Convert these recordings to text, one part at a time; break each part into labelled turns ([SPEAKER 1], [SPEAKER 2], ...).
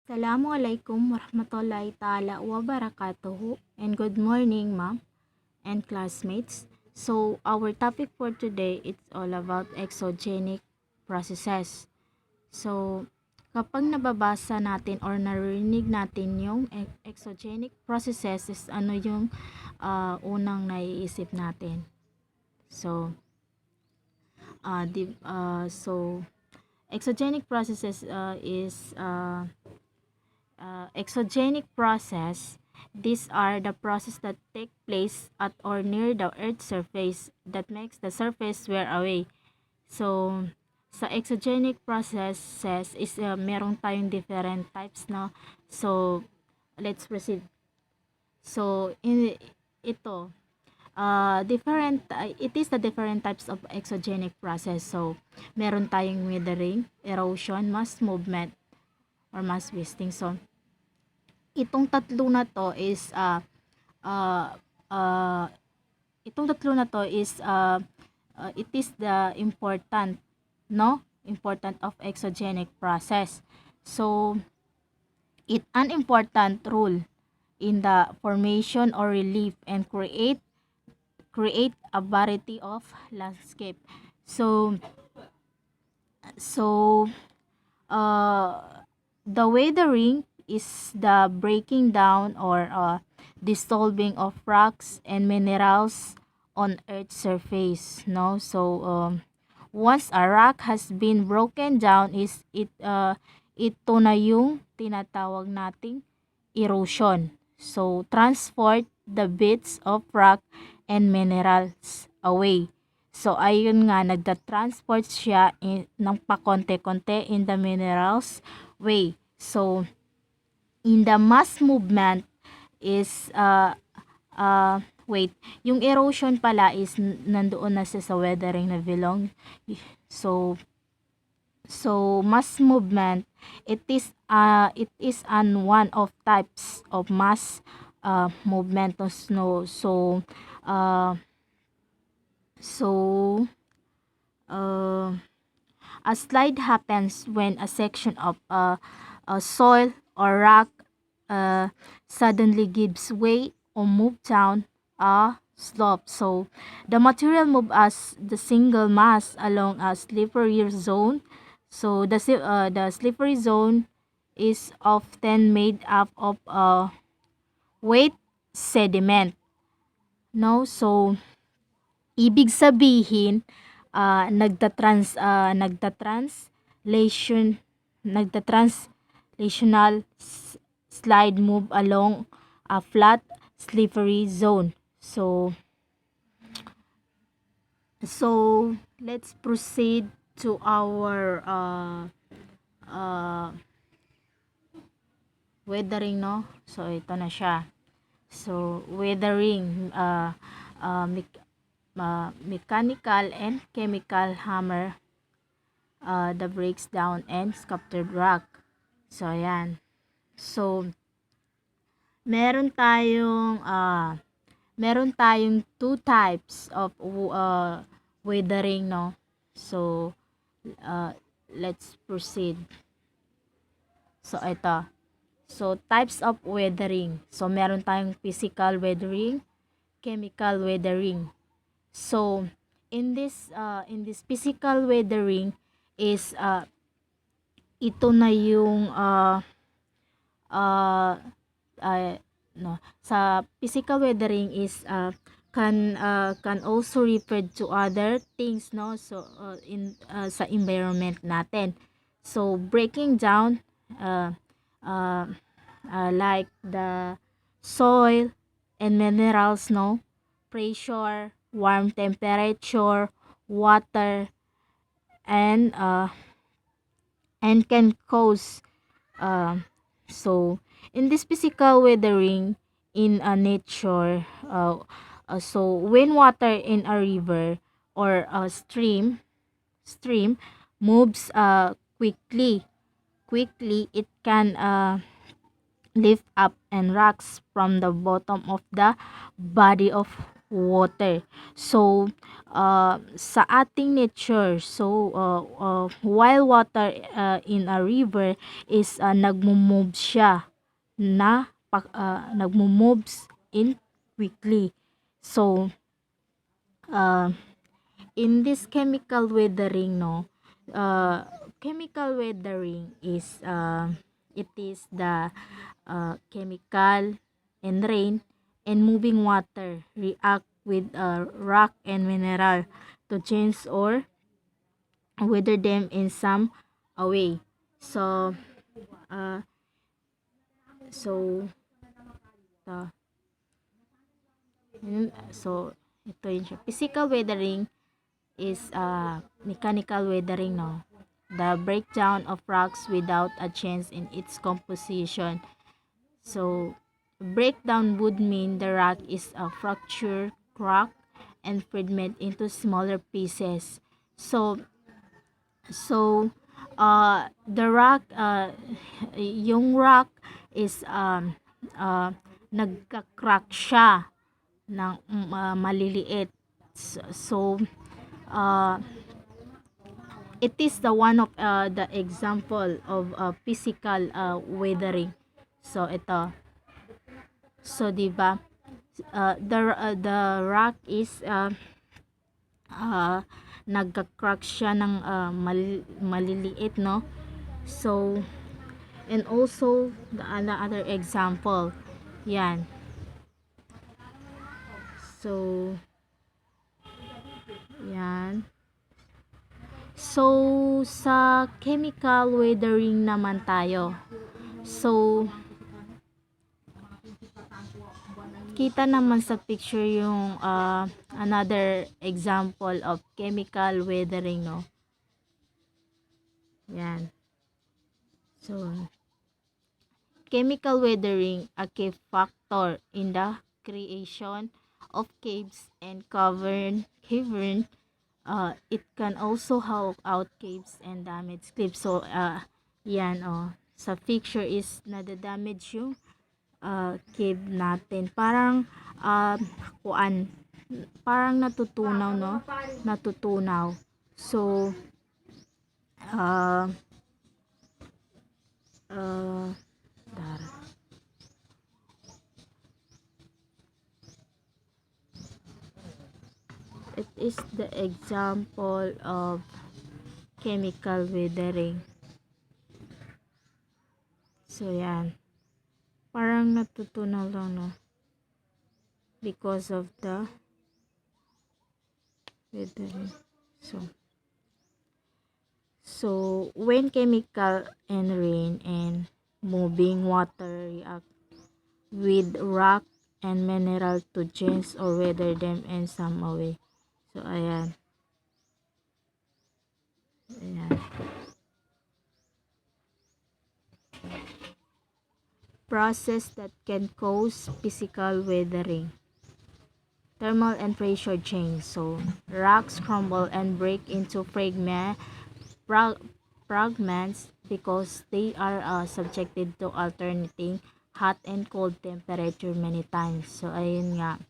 [SPEAKER 1] Assalamualaikum warahmatullahi ta'ala wabarakatuhu, and good morning ma'am and classmates. So our topic for today it's all about exogenic processes. So kapag nababasa natin or narinig natin yung exogenic processes is ano yung unang naiisip natin. So exogenic processes is exogenic process. These are the process that take place at or near the Earth's surface that makes the surface wear away. So, sa exogenic processes is merong tayong different types, no? So, let's proceed. So, ito, it is the different types of exogenic process. So, meron tayong weathering, erosion, mass movement, or mass wasting. So, itong tatlo na to is uh, uh, itong tatlo na to is it is the important of exogenic process. So it an important role in the formation or relief and create a variety of landscape. So the weathering is the breaking down or dissolving of rocks and minerals on Earth's surface. No, so once a rock has been broken down, ito na yung tinatawag nating erosion. So transport the bits of rock and minerals away. So, ayun nga, nagda-transport siya ng pakonte-konte in the minerals way. So, in the mass movement is, yung erosion pala is nandoon na siya sa weathering na belong. So, mass movement, it is an one of types of mass movement of snow. So, a slide happens when a section of a soil or rock suddenly gives way or move down a slope. So, the material move as the single mass along a slippery zone. So, the slippery zone is often made up of wet sediment. No, so ibig sabihin, nagtatranslational slide move along a flat, slippery zone. So let's proceed to our weathering, no? So, ito na siya. So, weathering, mechanical and chemical hammer the breaks down and sculpted rock. So, ayan. So, meron tayong two types of weathering, no? So, let's proceed. So, ito. So, types of weathering. So, meron tayong physical weathering, chemical weathering. So, in this physical weathering is ito na yung sa physical weathering is can also refer to other things, no? So sa environment natin. So breaking down like the soil and minerals, no? Pressure, warm temperature, water, and can cause so in this physical weathering in a nature, so when water in a river or a stream moves quickly, it can lift up and rocks from the bottom of the body of water. So, sa ating nature, so, while water in a river is nagmo-move siya nagmo-moves in quickly. So, uh, in this chemical weathering, no, chemical weathering is it is the chemical and rain and moving water react with rock and mineral to change or weather them in some way. So, uh, so, uh, so, ito yun siya. Physical weathering is mechanical weathering, no? The breakdown of rocks without a change in its composition. So, breakdown would mean the rock is a fractured, cracked, and fragment into smaller pieces. So, the rock, yung rock is nagka-crack siya ng maliliit. So, uh, it is the one of the example of physical weathering. So, ito. So, 'di ba? The rock is uh, nagka-crack siya ng maliliit, no? So, and also the other example. Yan. So, yan. So, sa chemical weathering naman tayo. So, kita naman sa picture yung another example of chemical weathering, no? Yan. So, chemical weathering a key factor in the creation of caves and cavern. It can also help out caves and damage cliffs. So, yan, sa picture is nadadamage yung cave natin. Parang, kuan, parang natutunaw, no? Natutunaw. So, uh, uh, it is the example of chemical weathering. So, yan. Parang natutunaw lang, no? Because of the weathering. So, when chemical and rain and moving water react with rock and mineral to change or weather them in some way. So, ayan. Ayan. Process that can cause physical weathering. Thermal and pressure change. So, rocks crumble and break into fragments because they are subjected to alternating hot and cold temperature many times. So, ayun nga,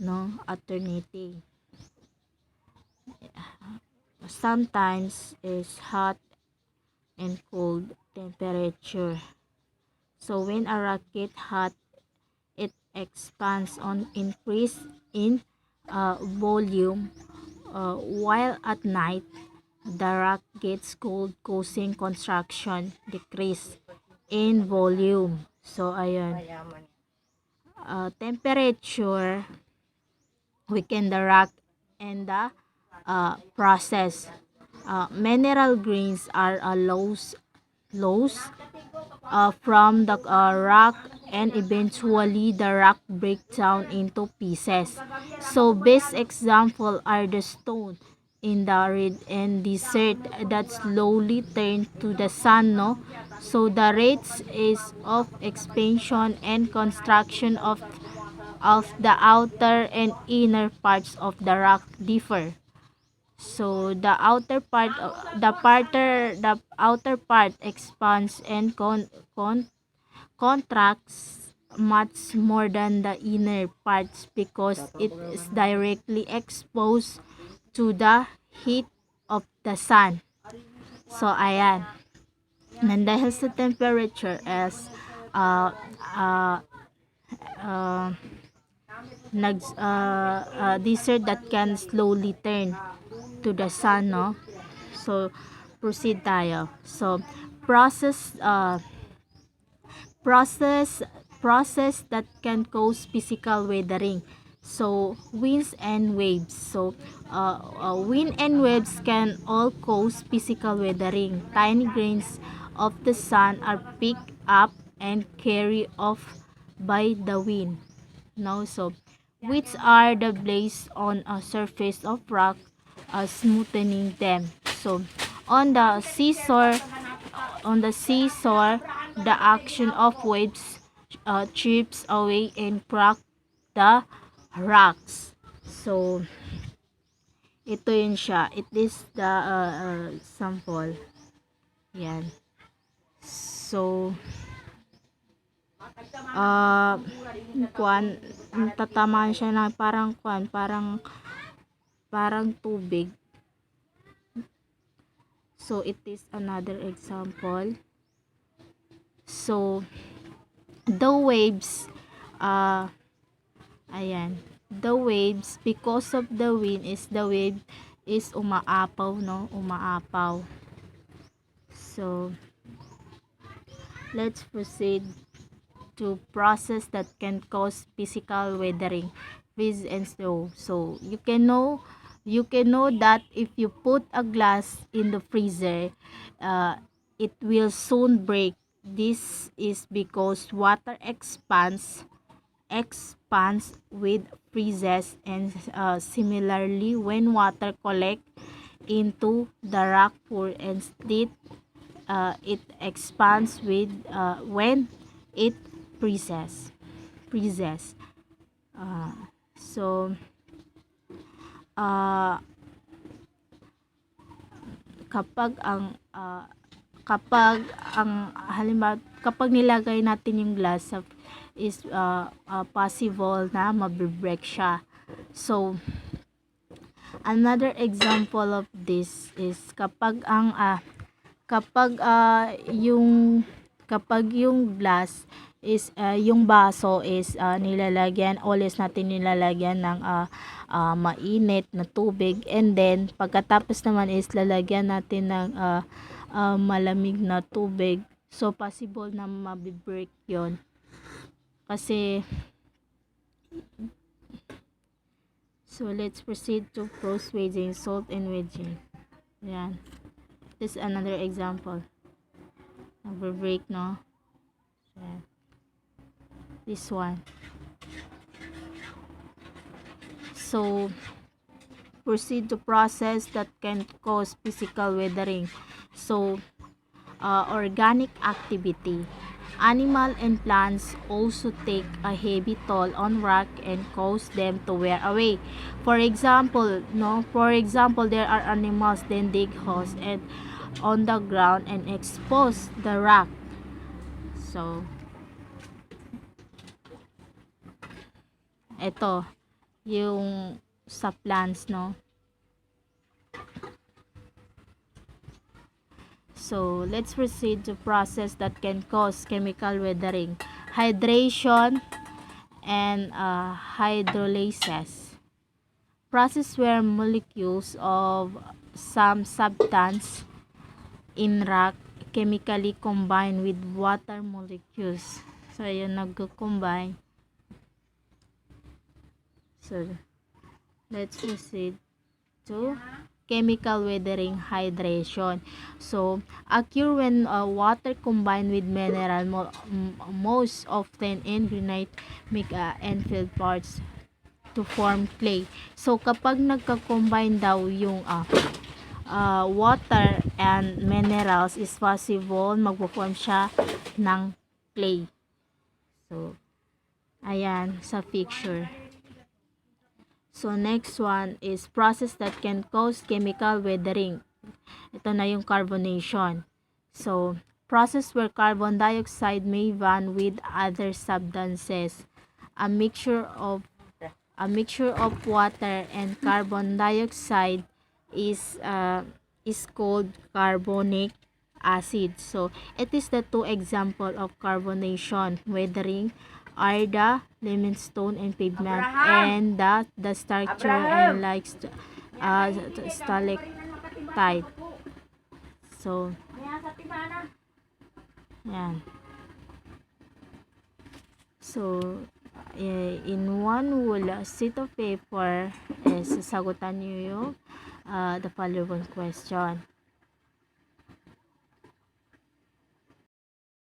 [SPEAKER 1] no? Alternating. Sometimes is hot and cold temperature. So, when a rock gets hot, it expands on increase in volume, while at night, the rock gets cold, causing construction decrease in volume. So, ayun. Temperature weaken the rock and the process. Mineral grains are lows from the rock, and eventually the rock breaks down into pieces. So best example are the stone in the red and desert that slowly turn to the sun, no? So the rates is of expansion and construction of the outer and inner parts of the rock differ. So the outer part expands and contracts much more than the inner parts because it is directly exposed to the heat of the sun. So, ayan. And dahil sa temperature is uh, uh, uh, desert that can slowly turn to the sun, no? So, proceed tayo. So, process process process that can cause physical weathering. So winds and waves. So wind and waves can all cause physical weathering. Tiny grains of the sun are picked up and carried off by the wind. No, so which are the blades on a surface of rock, smoothing them. So on the seashore, the action of waves chips away and crack the rocks. So, ito yun siya. It is the sample. Yan. So, uh, kwan, tatamaan siya na parang kwan, parang tubig. So, it is another example. So, the waves, ayan, the waves, because of the wind, is the wave is umaapaw, no? Umaapaw. So, let's proceed to process that can cause physical weathering, freeze and snow. So, you can know that if you put a glass in the freezer, it will soon break. This is because water expands with freezes, and similarly when water collect into the rock pool and split, it expands with when it freezes. So uh, kapag ang halimbawa kapag nilagay natin yung glass sa is possible na mabre-break siya. So another example of this is kapag yung glass is yung baso is always natin nilalagyan ng mainit na tubig, and then pagkatapos naman is lalagyan natin ng malamig na tubig. So possible na mabibreak yon kasi. So let's proceed to cross wedging, salt and wedging. Yan, this is another example. Nagbe-break, no? Yan. This one. So proceed to process that can cause physical weathering. So organic activity. Animal and plants also take a heavy toll on rock and cause them to wear away. For example, there are animals that dig holes and on the ground and expose the rock. So, ito yung sa plants, no? So, let's proceed to process that can cause chemical weathering. Hydration and hydrolysis. Process where molecules of some substance in rock chemically combine with water molecules. So, yun, nag-combine. So, let's proceed to chemical weathering, hydration. So, occur when water combined with mineral, most often in granite, and field parts to form clay. So, kapag nagka-combine daw yung water and minerals, is possible magpo-form siya ng clay. So, ayan sa picture. So, next one is process that can cause chemical weathering. Ito na yung carbonation. So, process where carbon dioxide may bond with other substances. A mixture of water and carbon dioxide is called carbonic acid. So it is the two example of carbonation, weathering are the limestone and pavement, and the structure and like stalactite. So yan. So in one whole sheet of paper, sasagutan niyo yung the following question.